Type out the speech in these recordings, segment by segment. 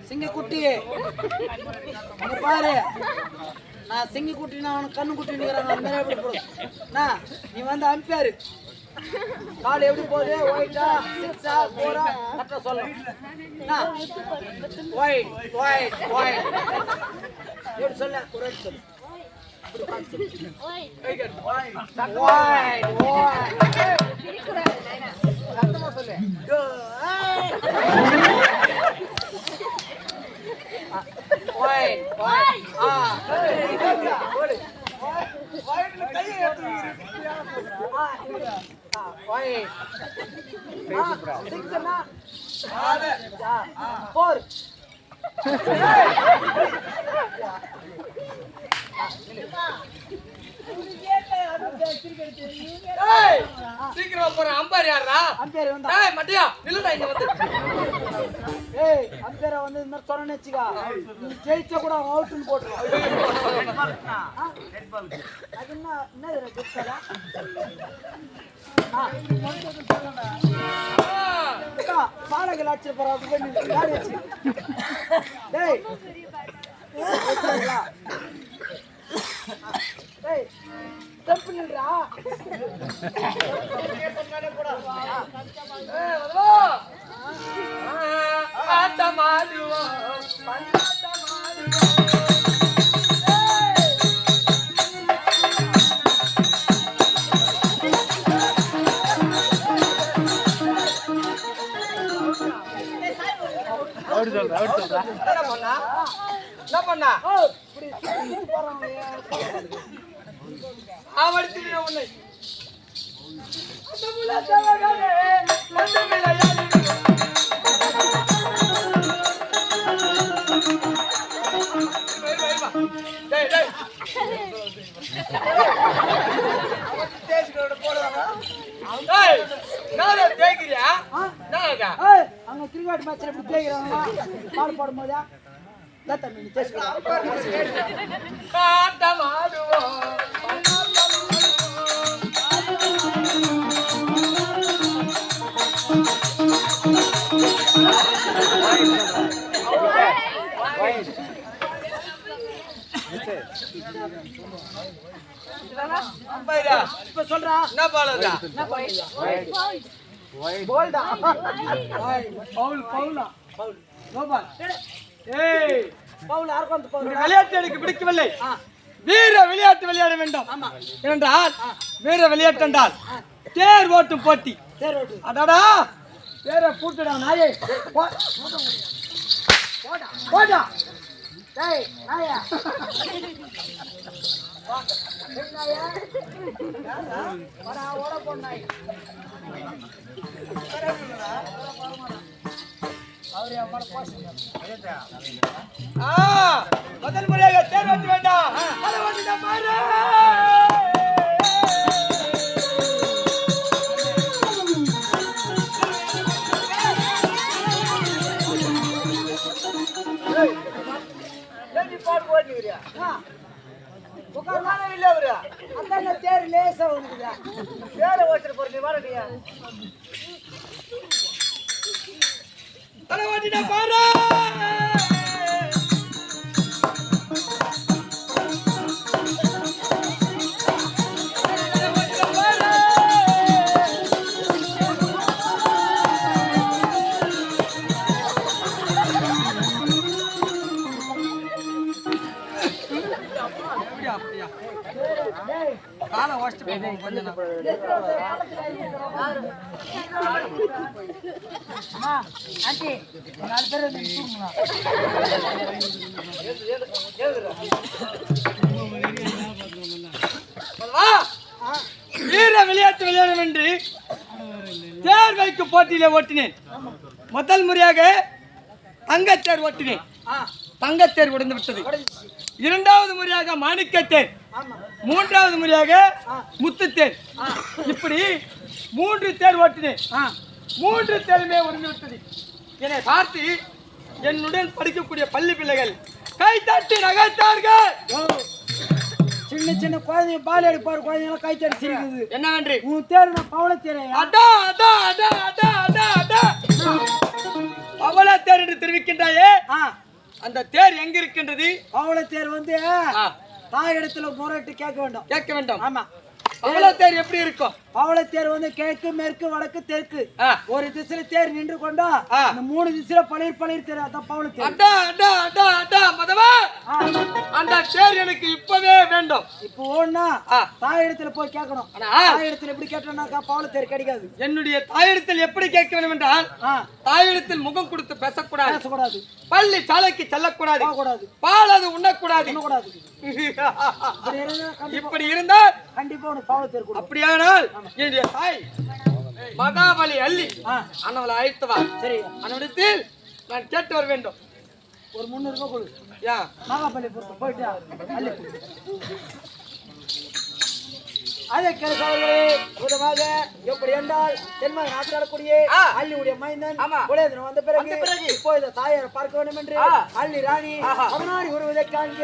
சிங்கக்குட்டி பாரு, நான் சிங்கக்குட்டி அவனுக்கு கண்ணு குட்டி நீ வந்து அனுப்பியாரு கால் எப்படி போகுது? ஒயிட்டா, சிக்ஸா, ஃபோரா கரெக்டா சொல்லு. ஒயிட் ஒயிட் ஒயிட் எப்படி சொல்ல? ஒரு சொல்லு. சீக்கிரம் போற அம்பேர் யாரா? அம்பேர் வந்தா. ஏய் மட்டியா நில்லுடா இங்க வந்து. ஏய் அம்பேர் வந்து இந்த மாதிரி சொன்னேன்னு வெச்சுக்கா. நீ ஜெயிச்சா கூட அவுட்னு போடுறோம். Red ball. அது என்னது குத்தலா? பாலகல் அடிச்சு போறா அது பண்ணி யார் வெச்சு? டேய். டேய் தப்புன்றா. ஏய் வரோ. ஆட்ட மாடுவோ. பந்தாட்ட மாடுவோ. என்ன பண்ணா? அவர்த்தின உன்னை அந்தமுல தவகனே அந்தமில யாரு டேய் டேய் தேஜ்கோட போடுவாங்க. டேய் நானே தேய்க்கிறியா? நானேடா. ஏய் அங்க கிரிக்கெட் மேட்ச்ல இப்படி தேய்க்கறாங்க. பால் போடும்போது லத்த மீனி தேய்க்கறாங்க. காட்ட மாடுவோ. அம்பைரா இப்ப சொல்றா என்ன பாலடா? என்ன பாயிடா? போல்டா. பவுல் பவுலா பவுல் நோபால். ஏய் பவுல் யாருக்கு வந்து பவுல்? விளையாட்டு எனக்கு பிடிக்கவில்லை. வீர விளையாட்டு விளையாட வேண்டும். ஆமா. என்றால் வீர விளையாட்டு என்றால் தேர் ஓட்டும் போட்டி. தேர் ஓட்டு. அடடா தேரை பூட்டுடா நாயே. போடா போடா. டேய் நாயா. நாயா. வரா ஓட போனாய். அவரே அம்மாட பாசங்க. முதல் முறையாக தேர் ஓட்ட வேண்டாம். அத ஓட்டிட பாரு. ஏய் பாடு ஓட்டிறியா? உட்கார்ந்தானே இல்ல அவரு. அந்த தேர் லேசா வந்துடா. தேரை ஓட்டிட்டு போற நீ வரடியா? அத ஓட்டிட பாரு. காலை வாஷ்ட் பண்ணு கொஞ்சம். அம்மா ஆண்டி நாலு பேர் வந்து தூங்குங்க. வீர விளையாட்டு விளையாடும் என்று தேர் வைக்கும் போட்டியிலே ஓட்டினேன். முதல் முறையாக தங்கத்தேர் ஓட்டினேன். தங்கத்தேர் உடைந்து விட்டது. இரண்டாவது முறையாக மாணிக்கத்தேர், மூன்றாவது முறையாக முத்துத்தேர். இப்படி 3 தேர் ஓட்டினேன். 3 தேருமே உடைந்து விட்டது. என்னை பார்த்து என்னுடன் படிக்கக்கூடிய பள்ளி பிள்ளைகள் கை தட்டி நகைத்தார்கள். சின்ன சின்ன குழந்தைங்க பால் அடிப்பாரு குழந்தைங்க கை தடி சிரிக்குது. என்னவென்று? உன் தேர் நான் பவள தேரையா? பவள தேர் என்று தெரிவிக்கின்றாயே, அந்த தேர் எங்க இருக்கின்றது? பவள தேர் வந்து தாய் இடத்துல முறையிட்டு கேட்க வேண்டும். கேட்க வேண்டும். ஆமா. பவள தேர் எப்படி இருக்கும்? பவள தேர் வந்து கிழக்கு மேற்கு வடக்கு தெற்கு ஒரு திசையில தேர் நின்று கொண்டா இந்த 3 திசையில பளிர் தேர். அதான் பவள தேர். மதவா, அந்த தேர் எனக்கு இப்பவே வேண்டும். இப்போ ஓடுனா தாயிடத்துல போய் கேட்கணும். தாயிடத்துல எப்படி கேட்டோம்னாக்கா பவள தேர் கிடைக்காது. என்னுடைய தாயிடத்தில் எப்படி கேட்க வேண்டும் என்றால், தாயிடத்தில் முகம் கொடுத்து பேசக்கூடாது, பள்ளி சாலைக்கு செல்லக்கூடாது, பால் அது உண்ணக்கூடாது. இப்படி இருந்தால் கண்டிப்பா உனக்கு பவள தேர் கொடுக்கும். அப்படியானால் என்னுடைய தாய் மகாபலி அள்ளி அண்ணவளை அழைத்து வா. சரி, அண்ணனிடத்தில் நான் கேட்டு வர வேண்டும். ஒரு 300 ரூபாய் கொடு. மகாபலி போயிட்டு அள்ளி அதே கேள்வி புதமாக எப்படி என்றால் தென்மக நாட்டாளக்கூடிய அள்ளியுடைய மைந்தன் குலேந்திரன் வந்த பிறகு இப்போ இந்த தாயாரை பார்க்க வேண்டும் என்று அள்ளி ராணி அவனாடி வருவதை காண்க.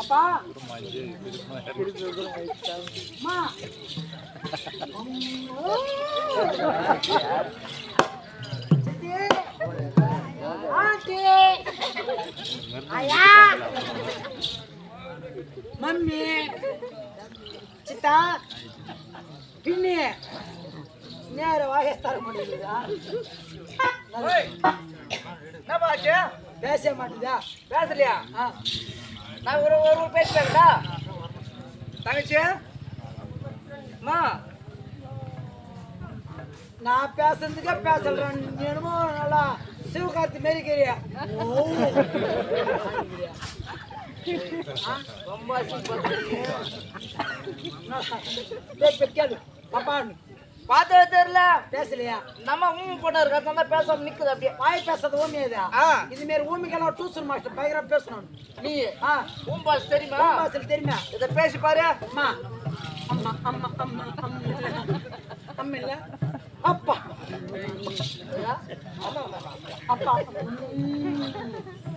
அப்பா அம்மா சித்தி ஆண்டி ஐயா மம்மி சித்தா பின்னி நேர வாய தர முடியுதா என்ன பாச்சு பேச மாட்டேதா பேசலையா நான் ஒரு பேசுறேன்டா தங்கச்சி அம்மா நான் பேசுறதுக்கே பேசல்றேன் நீ என்னமோ நல்லா சிவகார்த்தி மாரி கேரியா ரொம்ப கேளு பாப்பான்னு பார்த்தவே தெரியல பேசலையா நம்ம ஊமி பொண்ணு இருக்கிறதா பேசாம நிக்குது அப்படியே வாய் பேசுறது ஊமியதா ஆ இது மாரி ஊமிக்கெல்லாம் டியூஷன் மாஸ்டர் பயங்கர பேசணும் நீ ஆ ஊம்பாஸ் தெரியுமா பாசல் தெரியுமா இதை பேசி பாரு அம்மா அம்மா அம்மா அம்மா அம்மா அம்மா இல்ல அப்பா அப்பா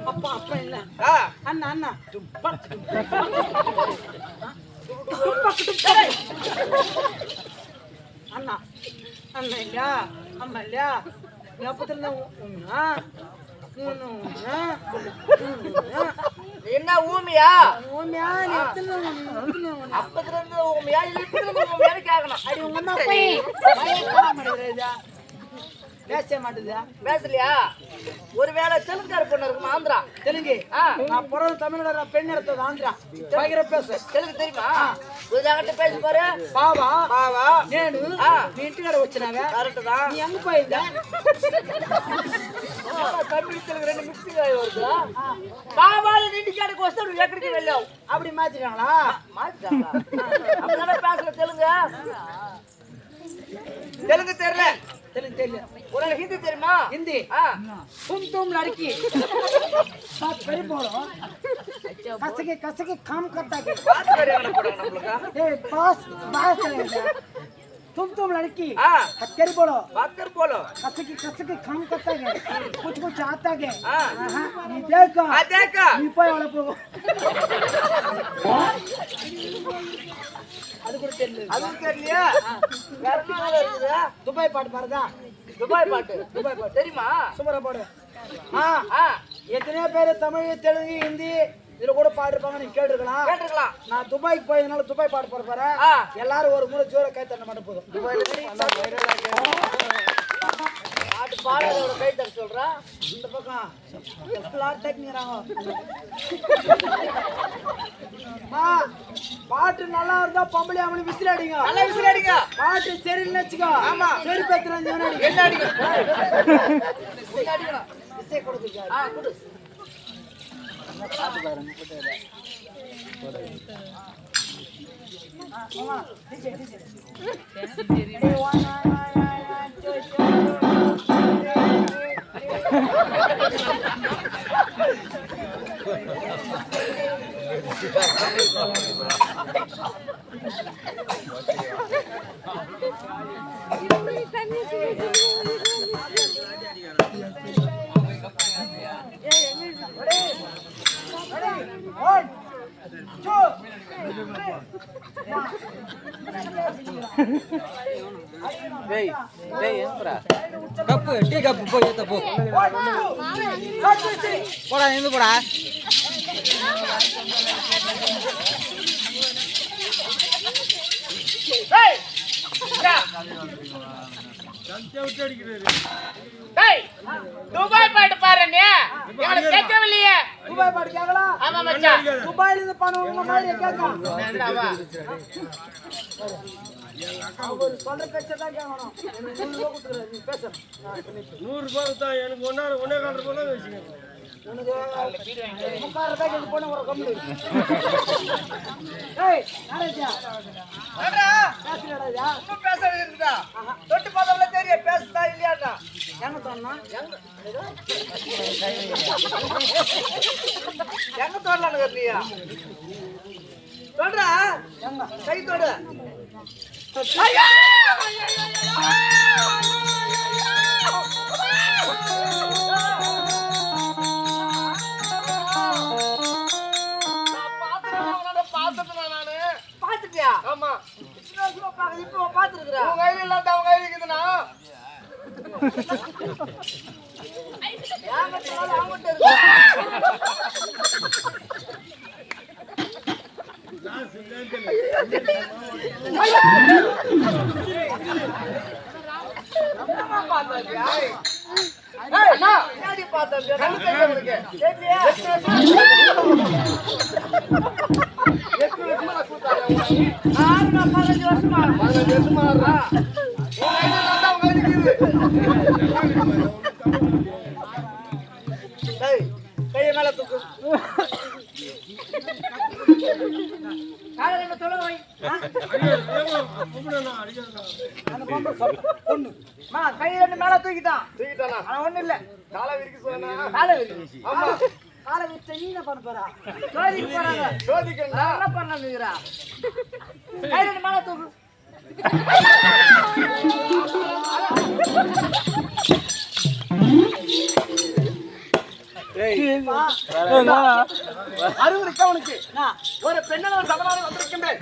அப்பா அப்பா இல்ல ஆ அண்ணா அண்ணா அண்ணா அண்ணா இல்ல அம்மா இல்ல எப்பத்துல என்ன ஊமியா ஊமியா நீ அப்பத்துல இருந்து ஊமியா இல்ல இப்பத்துல இருந்து ஊமியான்னு கேட்கணும் அடி உங்க அம்மா போய் பேச மாட்டேதா பேசலையா ஒருவேளை தெலுங்கார பொண்ணு இருக்கும் ஆந்திரா தெலுங்கு நான் பிறந்த தமிழ்நாடு பெண் எடுத்தது ஆந்திரா பயங்கர பேச தெலுங்கு தெரியுமா உதாகிட்ட பேசி பாரு బావా బావా నేను మీ ఇంటికాడ వచ్చినావా కరెక్ట్ దా నీ అంగు పోయిందా తమిళ తెలుగు రెండు మిక్సింగ్ అయ్యి வருதா బావాలు ఇంటికాడకి వస్తే నువ్వు ఎక్కడికి వెళ్ళావు அப்படி மாத்திட்டாங்களா மாத்திட்டாங்களா அப்பதானே பேசுற தெலுங்கு தெலுங்கு தெரியல தெலுங்கு தெரியல உனக்கு ஹிந்தி தெரியுமா हिंदी तुम तुम लड़की बात करी बोलो कस के काम करता के बात करे वाला पड़ा நம்மளுக்கு ए बस बात करेगा तुम लड़की बात करी बोलो बात कर बोलो कस के काम करता के कुछ आता के हां नी देखा आ देखा नी போய் அவளை போ அது கூட தெரியல அது தெரியலையா வேற என்ன இருக்குது துபாய் பாட்டு பாருதா துபாய் பாட்டு தெரியுமா சுமரா பாடு எத்தனையோ பேர் தமிழ் தெலுங்கு ஹிந்தி இதுல கூட பாடிருப்பாங்க நீங்க கேட்டிருக்கலாம் நான் துபாய்க்கு போயதுனால துபாய் பாட்டு பாட போறேன் எல்லாரும் ஒரு மூணு ஜோர கை தட்ட மட்டும் போதும் பாட்டு பாடாதோட கை தட்ட சொல்றா இந்த பக்கம் எல்லாரும் டெக்னிக்கிறாங்க பாட்டு நல்லா இருந்தா பொம்பளை அவளை விசில் அடிங்க நல்லா விசில் அடிங்க பாட்டு சரியில்லைன்னு வச்சுக்கோ ஆமா சரி பேத்துறாங்க என்ன அடிங்க என்ன அடிங்க விசை கொடுத்துருக்கா கொடு பாட்டு பாருங்க மாமா டிஜே 1 2 டேய் டேய் ஏங்கடா கப்பு டீ கப்பு போய் ஏத்த போ 1 2 3 போடா நின்னு போடா டேய் டேய் துபாய் போயிட்டு பாரு நீ எங்களுக்கு கேட்கவில்லையே துபாய் பாட்டு கேக்கலாம் ஆமா மச்சான் துபாயில இருந்து பணம் உங்க மாதிரி கேட்கலாம் என்னடாவா அவர் சொல்ற பேச்சை தான் கேட்கணும் எனக்கு 100 ரூபாய் கொடுத்துறேன் நீ பேச 100 ரூபாய் தான் எனக்கு ஒன்னே கால் ரூபாய் வச்சுக்கோங்க. உனக்கு 30 ரூபாய்க்கு இது போன ஒரு கம்பெனி ஏய் நாளைக்கா பேசுறடா யா இன்னும் பேச இருக்குதா தொட்டு பார்த்தவள தெரியும் பேசுதா இல்லையாடா எங்க சொன்னா எங்க தோடலான்னு கேட்டியா சொல்றா எங்க கை தொடு பாத்துட்டியா ஆமா இப்போ பாத்துருக்குறா உன் கையில இல்லாத அவன் கையில இருக்குதுன்னா அவங்ககிட்ட இருக்கு முன்னாடி பார்த்தேன் கண்ணு தெரியும் உனக்கு கேட்டியா 8 வருஷமா நான் கூத்தாடுறேன் 15 வருஷமா 15 வருஷமா ஆடுறா உன் கையில இல்லாத அவன் கையில இருக்குது டேய் கையை மேல தூக்கு காலையில என்ன சொல்ல வை அந்த பொம்பளை பொண்ணு மா கை ரெண்டு மேல தூக்கிட்டான் தூக்கிட்டானா ஆனா ஒண்ணு இல்ல காலை விரிக்க சொன்னா காலை விரிச்சு ஆமா காலை விட்டு நீ என்ன பண்ண போறா சோதிக்கு போறாங்க சோதிக்கண்டா என்ன பண்ணனுங்கறா கை ரெண்டு மேல தூக்கு அறிவு இருக்கா உனக்கு ஒரு பெண்ணால் சமனாக வந்திருக்கின்றேன்